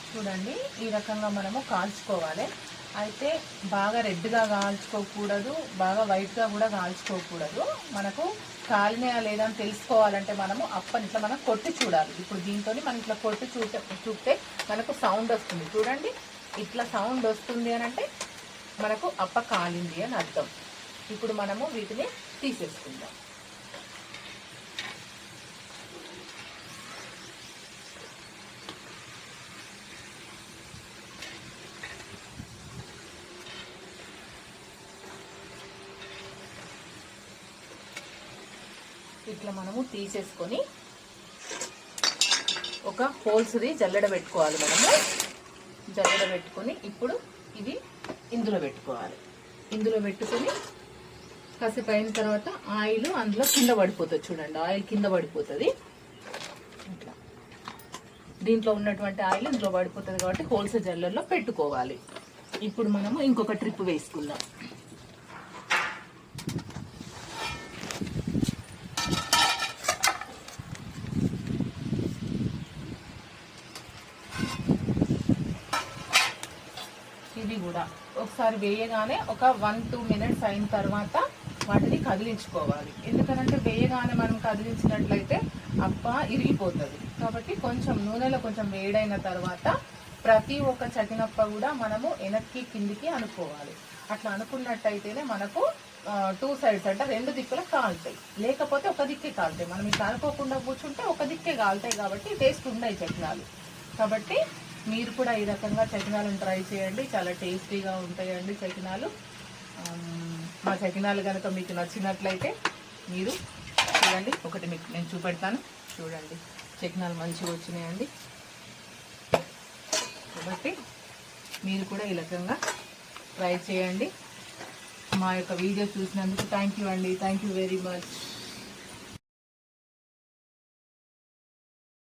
చూడండి ఈ రకంగా మనము కాల్చుకోవాలి. అయితే బాగా రెడ్గా కాల్చుకోకూడదు, బాగా వైట్గా కూడా కాల్చుకోకూడదు. మనకు కాలినయా లేదా అని తెలుసుకోవాలంటే మనము అప్పని ఇట్లా మనం కొట్టి చూడాలి. ఇప్పుడు దీంతో మనం ఇట్లా కొట్టి చూస్తే మనకు సౌండ్ వస్తుంది. చూడండి ఇట్లా సౌండ్ వస్తుంది అని అంటే మనకు అప్ప కాలింది అని అర్థం. ఇప్పుడు మనము వీటిని తీసేసుకుందాం. ఇట్లా మనము తీసేసుకొని ఒక హోల్స్ది జల్లెడ పెట్టుకోవాలి. మనము జల్లెడ పెట్టుకొని ఇప్పుడు ఇది ఇందులో పెట్టుకోవాలి. ఇందులో పెట్టుకొని కాసేపు అయిన తర్వాత ఆయిల్ అందులో కింద పడిపోతుంది. చూడండి ఆయిల్ కింద పడిపోతుంది. ఇట్లా దీంట్లో ఉన్నటువంటి ఆయిల్ ఇందులో పడిపోతుంది కాబట్టి హోల్సేల్ జల్లెడలో పెట్టుకోవాలి. ఇప్పుడు మనము ఇంకొక ట్రిప్ వేసుకుందాం. ఇది కూడా ఒకసారి వేయగానే ఒక 1-2 మినిట్స్ అయిన తర్వాత వాటిని కదిలించుకోవాలి. ఎందుకంటే వేయగానే మనం కదిలించినట్లయితే అప్ప ఇరిగిపోతుంది. కాబట్టి కొంచెం నూనెలో కొంచెం వేడైన తర్వాత ప్రతి ఒక్క చకినప్ప కూడా మనము వెనక్కి కిందికి అనుకోవాలి. అట్లా అనుకున్నట్టయితేనే మనకు 2 సైడ్స్ అంటే 2 దిక్కులు కాలుతాయి. లేకపోతే ఒక దిక్కే కాలుతాయి. మనం ఇట్లా అనుకోకుండా కూర్చుంటే ఒక దిక్కే కాలుతాయి కాబట్టి టేస్ట్ ఉన్నాయి చకినాలు. కాబట్టి మీరు కూడా ఈ రకంగా చకినాలను ట్రై చేయండి. చాలా టేస్టీగా ఉంటాయండి చకినాలు. మా చకినాలు కనుక మీకు నచ్చినట్లయితే మీరు చూడండి, ఒకటి మీకు నేను చూపెడతాను. చూడండి చకినాలు మంచిగా వచ్చినాయండి. కాబట్టి మీరు కూడా ఈ రకంగా ట్రై చేయండి. మా యొక్క వీడియో చూసినందుకు థ్యాంక్ యూ అండి. Thank you very much.